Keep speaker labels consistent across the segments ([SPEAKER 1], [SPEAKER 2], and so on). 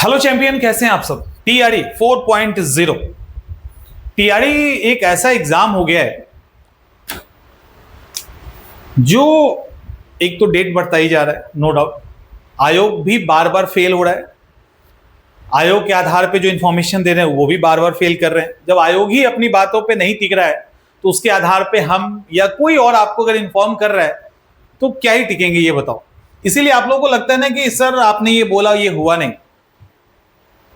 [SPEAKER 1] Hello champion, कैसे हैं आप सब। टीआरई 4.0 टीआरई एक ऐसा एग्जाम हो गया है जो एक तो डेट बढ़ता ही जा रहा है, नो डाउट। आयोग भी बार बार फेल हो रहा है। आयोग के आधार पे जो इंफॉर्मेशन दे रहे हैं वो भी बार बार फेल कर रहे हैं। जब आयोग ही अपनी बातों पे नहीं टिक रहा है तो उसके आधार पे हम या कोई और आपको अगर इन्फॉर्म कर रहा है तो क्या ही टिकेंगे, ये बताओ। इसीलिए आप लोगों को लगता है ना कि सर आपने ये बोला, ये हुआ नहीं।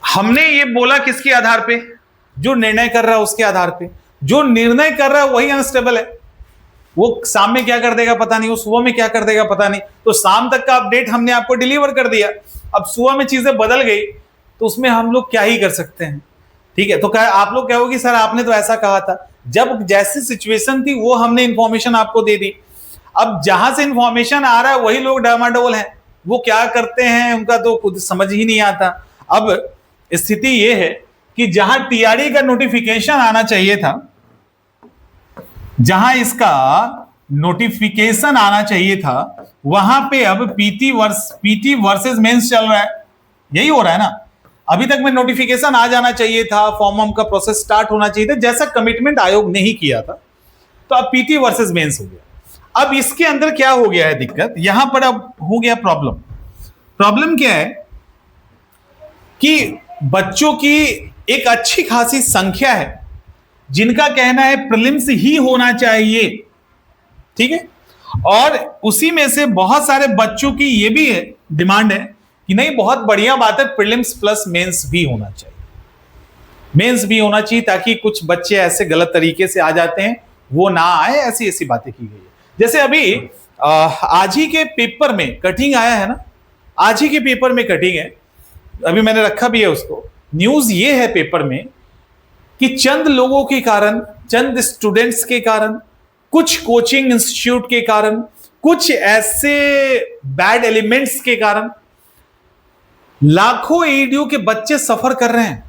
[SPEAKER 1] हमने ये बोला किसके आधार पे? जो निर्णय कर रहा है उसके आधार पे। जो निर्णय कर रहा है वही अनस्टेबल है। वो शाम में क्या कर देगा पता नहीं, वो सुबह में क्या कर देगा पता नहीं। तो शाम तक का अपडेट हमने आपको डिलीवर कर दिया, अब सुबह में चीजें बदल गई तो उसमें हम लोग क्या ही कर सकते हैं। ठीक है, तो आप लोग कहोगे सर आपने तो ऐसा कहा था। जब जैसी सिचुएशन थी वो हमने इंफॉर्मेशन आपको दे दी। अब जहां से इंफॉर्मेशन आ रहा है वही लोग डामाडोल हैं। वो क्या करते हैं उनका तो खुद समझ ही नहीं आता। अब स्थिति ये है कि जहां टीआरई का नोटिफिकेशन आना चाहिए था, जहां इसका नोटिफिकेशन आना चाहिए था, वहां पे अब पीटी वर्सेस मेंस चल रहा है। यही हो रहा है ना। अभी तक में नोटिफिकेशन आ जाना चाहिए था, फॉर्म का प्रोसेस स्टार्ट होना चाहिए था, जैसा कमिटमेंट आयोग ने ही किया था। तो अब पीटी वर्सेस मेंस हो गया। अब इसके अंदर क्या हो गया है दिक्कत, यहां पर अब हो गया प्रॉब्लम क्या है कि बच्चों की एक अच्छी खासी संख्या है जिनका कहना है प्रीलिम्स ही होना चाहिए। ठीक है, और उसी में से बहुत सारे बच्चों की ये भी है डिमांड है कि नहीं, बहुत बढ़िया बात है, प्रीलिम्स प्लस मेंस भी होना चाहिए। मेंस भी होना चाहिए ताकि कुछ बच्चे ऐसे गलत तरीके से आ जाते हैं वो ना आए। ऐसी ऐसी बातें की गई है। जैसे अभी आज ही के पेपर में कटिंग आया है ना, आज ही के पेपर में कटिंग है, अभी मैंने रखा भी है उसको। न्यूज ये है पेपर में कि चंद लोगों के कारण, चंद स्टूडेंट्स के कारण, कुछ कोचिंग इंस्टीट्यूट के कारण, कुछ ऐसे बैड एलिमेंट्स के कारण लाखों एडीओ के बच्चे सफर कर रहे हैं।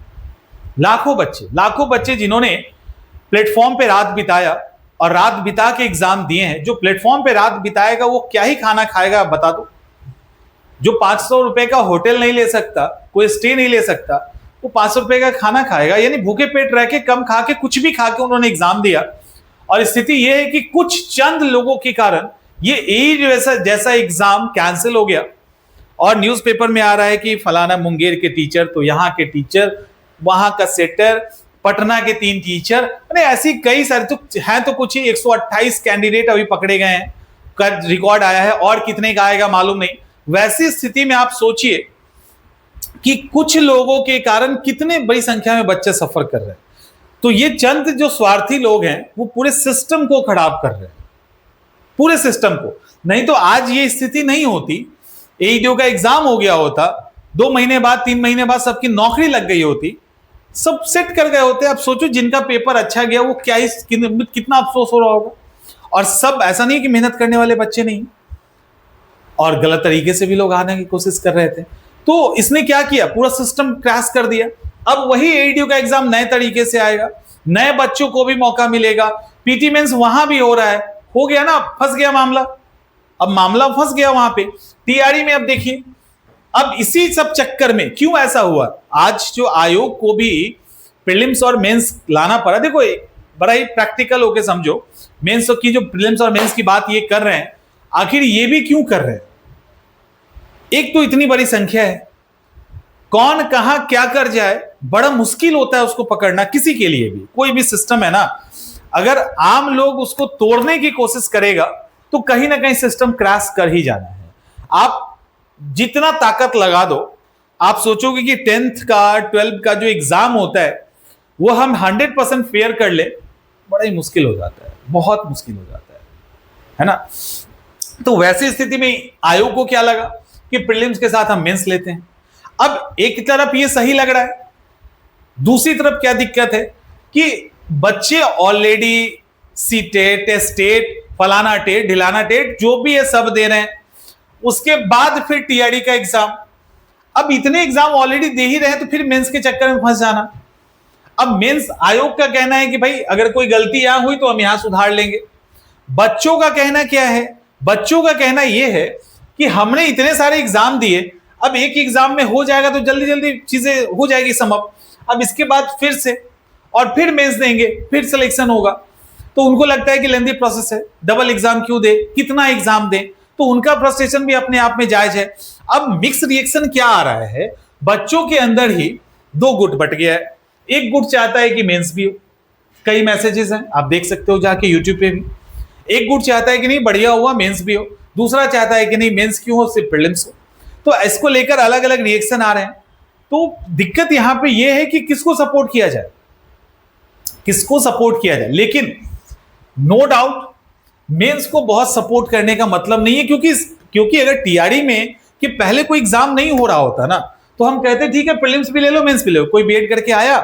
[SPEAKER 1] लाखों बच्चे जिन्होंने प्लेटफॉर्म पे रात बिताया और रात बिता के एग्जाम दिए हैं। जो प्लेटफॉर्म पे रात बिताएगा वो क्या ही खाना खाएगा बता दो। जो 500 रुपए का होटल नहीं ले सकता, कोई स्टे नहीं ले सकता, वो 500 रुपए का खाना खाएगा। यानी भूखे पेट रह के, कम खा के, कुछ भी खा के उन्होंने एग्जाम दिया। और स्थिति यह है कि कुछ चंद लोगों के कारण ये एज जैसा एग्जाम कैंसिल हो गया। और न्यूज़पेपर में आ रहा है कि फलाना मुंगेर के टीचर, तो यहाँ के टीचर, वहां का सेटर, पटना के 3 टीचर, ऐसी कई सारे तो हैं। तो कुछ ही 128 कैंडिडेट अभी पकड़े गए हैं, रिकॉर्ड आया है, और कितने का आएगा मालूम नहीं। वैसी स्थिति में आप सोचिए कि कुछ लोगों के कारण कितने बड़ी संख्या में बच्चे सफर कर रहे हैं। तो ये चंद जो स्वार्थी लोग हैं वो पूरे सिस्टम को खराब कर रहे हैं, पूरे सिस्टम को। नहीं तो आज ये स्थिति नहीं होती। एईडीओ का एग्जाम हो गया होता, 2 महीने बाद, 3 महीने बाद सबकी नौकरी लग गई होती, सब सेट कर गए होते। अब सोचो जिनका पेपर अच्छा गया वो क्या कितना अफसोस हो रहा होगा। और सब ऐसा नहीं कि मेहनत करने वाले बच्चे नहीं, और गलत तरीके से भी लोग आने की कोशिश कर रहे थे। तो इसने क्या किया, पूरा सिस्टम क्रैश कर दिया। अब वही एईडीओ का एग्जाम नए तरीके से आएगा, नए बच्चों को भी मौका मिलेगा। पीटी मेंस वहां भी हो रहा है, हो गया ना, फंस गया मामला। अब मामला फंस गया वहां पे टीआरई में। अब देखिए, अब इसी सब चक्कर में क्यों ऐसा हुआ, आज जो आयोग को भी प्रीलिम्स और मेंस लाना पड़ा। देखो बड़ा ही प्रैक्टिकल होके समझो, मेंस की जो प्रीलिम्स और मेंस की बात ये कर रहे हैं, आखिर ये भी क्यों कर रहे हैं। एक तो इतनी बड़ी संख्या है, कौन कहां क्या कर जाए बड़ा मुश्किल होता है उसको पकड़ना। किसी के लिए भी, कोई भी सिस्टम है ना, अगर आम लोग उसको तोड़ने की कोशिश करेगा तो कहीं ना कहीं सिस्टम क्रैश कर ही जाना है। आप जितना ताकत लगा दो, आप सोचोगे कि 10th का 12th का जो एग्जाम होता है वो हम 100% फेयर कर ले, बड़ा ही मुश्किल हो जाता है, बहुत मुश्किल हो जाता है ना। तो वैसी स्थिति में आयोग को क्या लगा कि प्रीलिम्स के साथ हम मेंस लेते हैं। अब एक तरफ ये सही लग रहा है, दूसरी तरफ क्या दिक्कत है कि बच्चे ऑलरेडी सीटेट, टेस्टेट, फलाना टेट, ढिलाना टेट, जो भी है सब दे रहे हैं। उसके बाद फिर टीआरई का एग्जाम। अब इतने एग्जाम ऑलरेडी दे ही रहे हैं तो फिर मेंस के चक्कर में फंस जाना। अब मेंस आयोग का कहना है कि भाई अगर कोई गलती यहां हुई तो हम यहां सुधार लेंगे। बच्चों का कहना क्या है, बच्चों का कहना यह है कि हमने इतने सारे एग्जाम दिए, अब एक एग्जाम में हो जाएगा तो जल्दी जल्दी चीजें हो जाएगी समअप। अब इसके बाद फिर से और फिर मेंस देंगे, फिर सिलेक्शन होगा, तो उनको लगता है कि लेंदी प्रोसेस है, डबल एग्जाम क्यों दे, कितना एग्जाम दे, तो उनका फ्रस्ट्रेशन भी अपने आप में जायज है। अब मिक्स रिएक्शन क्या आ रहा है, बच्चों के अंदर ही दो गुट बट गया है। एक गुट चाहता है कि मेंस भी हो, कई मैसेजेस हैं आप देख सकते हो जाके यूट्यूब पे भी। एक गुट चाहता है कि नहीं बढ़िया हुआ मेंस भी हो, दूसरा चाहता है कि नहीं मेंस क्यों हो, सिर्फ प्रीलिम्स हो। तो इसको लेकर अलग अलग रिएक्शन आ रहे हैं। तो दिक्कत यहां पे यह है कि किसको सपोर्ट किया जाए, किसको सपोर्ट किया जाए। लेकिन नो डाउट मेंस को बहुत सपोर्ट करने का मतलब नहीं है, क्योंकि अगर टीआरई में कि पहले कोई एग्जाम नहीं हो रहा होता ना, तो हम कहते ठीक है प्रीलिम्स भी ले लो मेंस भी ले लो। कोई बीएड करके आया,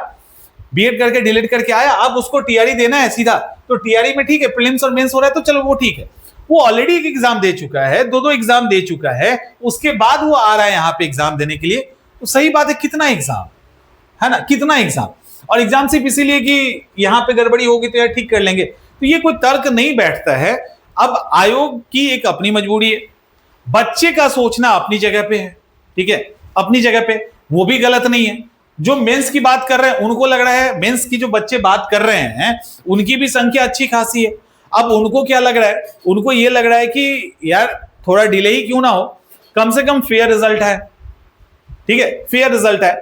[SPEAKER 1] बीएड करके डिलीट करके आया, अब उसको टीआरई देना है सीधा, तो टीआरई में ठीक है प्रीलिम्स और मेंस हो रहा है तो चलो वो ठीक है। वो ऑलरेडी एक एग्जाम दे चुका है, दो एग्जाम दे चुका है, उसके बाद वो आ रहा है यहाँ पे एग्जाम देने के लिए। तो सही बात है, कितना एग्जाम है ना, कितना एग्जाम, और एग्जाम सिर्फ इसीलिए कि यहां पे गड़बड़ी होगी तो यार ठीक कर लेंगे, तो ये कोई तर्क नहीं बैठता है। अब आयोग की एक अपनी मजबूरी है, बच्चे का सोचना अपनी जगह पे है, ठीक है, अपनी जगह पे, वो भी गलत नहीं है। जो मेंस की बात कर रहे हैं उनको लग रहा है, मेंस की जो बच्चे बात कर रहे हैं उनकी भी संख्या अच्छी खासी है। अब उनको क्या लग रहा है, उनको ये लग रहा है कि यार थोड़ा डिले ही क्यों ना हो, कम से कम फेयर रिजल्ट है, ठीक है, फेयर रिजल्ट है।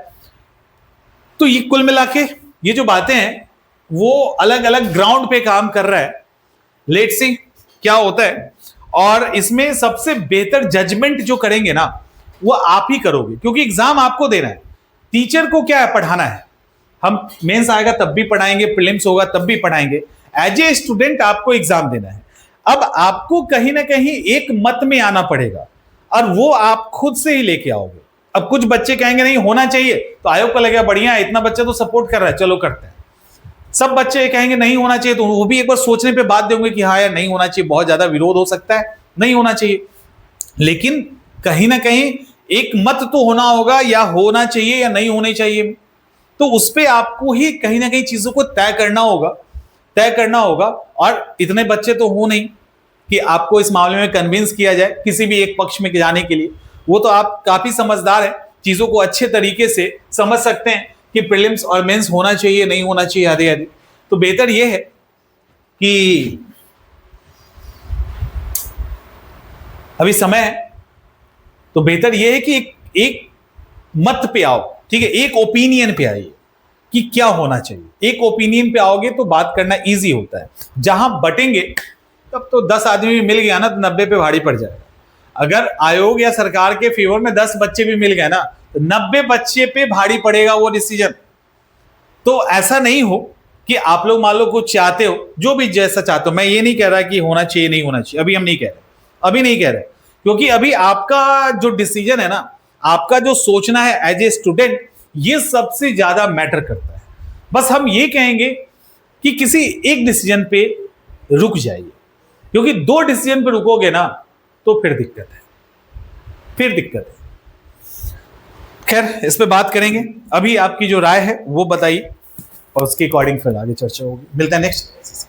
[SPEAKER 1] तो ये कुल मिला के ये जो बातें हैं वो अलग अलग ग्राउंड पे काम कर रहा है। लेट्स सी क्या होता है, और इसमें सबसे बेहतर जजमेंट जो करेंगे ना वो आप ही करोगे, क्योंकि एग्जाम आपको देना है। टीचर को क्या है, पढ़ाना है। हम मेंस आएगा तब भी पढ़ाएंगे, प्रीलिम्स होगा तब भी पढ़ाएंगे, एज ए स्टूडेंट आपको एग्जाम देना है। अब आपको कहीं ना कहीं एक मत में आना पड़ेगा, और वो आप खुद से ही लेके आओगे। अब कुछ बच्चे कहेंगे नहीं होना चाहिए, तो आयोग को लगेगा बढ़िया है, इतना बच्चा तो सपोर्ट कर रहा है, चलो करते हैं। सब बच्चे कहेंगे नहीं होना चाहिए, तो वो भी एक बार सोचने पे बाध्य होंगे कि हाँ यार नहीं होना चाहिए, बहुत ज्यादा विरोध हो सकता है, नहीं होना चाहिए। लेकिन कहीं ना कहीं एक मत तो होना होगा, या होना चाहिए या नहीं होनी चाहिए, तो उस पर आपको ही कहीं ना कहीं चीजों को तय करना होगा, तय करना होगा। और इतने बच्चे तो हो नहीं कि आपको इस मामले में कन्विंस किया जाए किसी भी एक पक्ष में जाने के लिए। वो तो आप काफी समझदार हैं, चीजों को अच्छे तरीके से समझ सकते हैं कि प्रीलिम्स और मेंस होना चाहिए नहीं होना चाहिए आदि आदि। तो बेहतर यह है कि अभी समय है, तो बेहतर यह है कि एक मत पे आओ, ठीक है, एक ओपिनियन पे आइए कि क्या होना चाहिए। एक ओपिनियन पे आओगे तो बात करना इजी होता है। जहां बटेंगे तब तो 10 आदमी भी मिल गया ना तो 90 पे भारी पड़ जाएगा। अगर आयोग या सरकार के फेवर में 10 बच्चे भी मिल गए ना तो 90 बच्चे पे भारी पड़ेगा वो डिसीजन। तो ऐसा नहीं हो कि आप लोग मान लो कुछ चाहते हो, जो भी जैसा चाहते हो। मैं ये नहीं कह रहा कि होना चाहिए नहीं होना चाहिए, अभी हम नहीं कह रहे, अभी नहीं कह रहे, क्योंकि अभी आपका जो डिसीजन है ना, आपका जो सोचना है एज ए स्टूडेंट, ये सबसे ज्यादा मैटर करता है। बस हम ये कहेंगे कि किसी एक डिसीजन पे रुक जाइए, क्योंकि 2 डिसीजन पे रुकोगे ना तो फिर दिक्कत है, फिर दिक्कत है। खैर इस पे बात करेंगे, अभी आपकी जो राय है वो बताइए और उसके अकॉर्डिंग फिर आगे चर्चा होगी। मिलता है नेक्स्ट।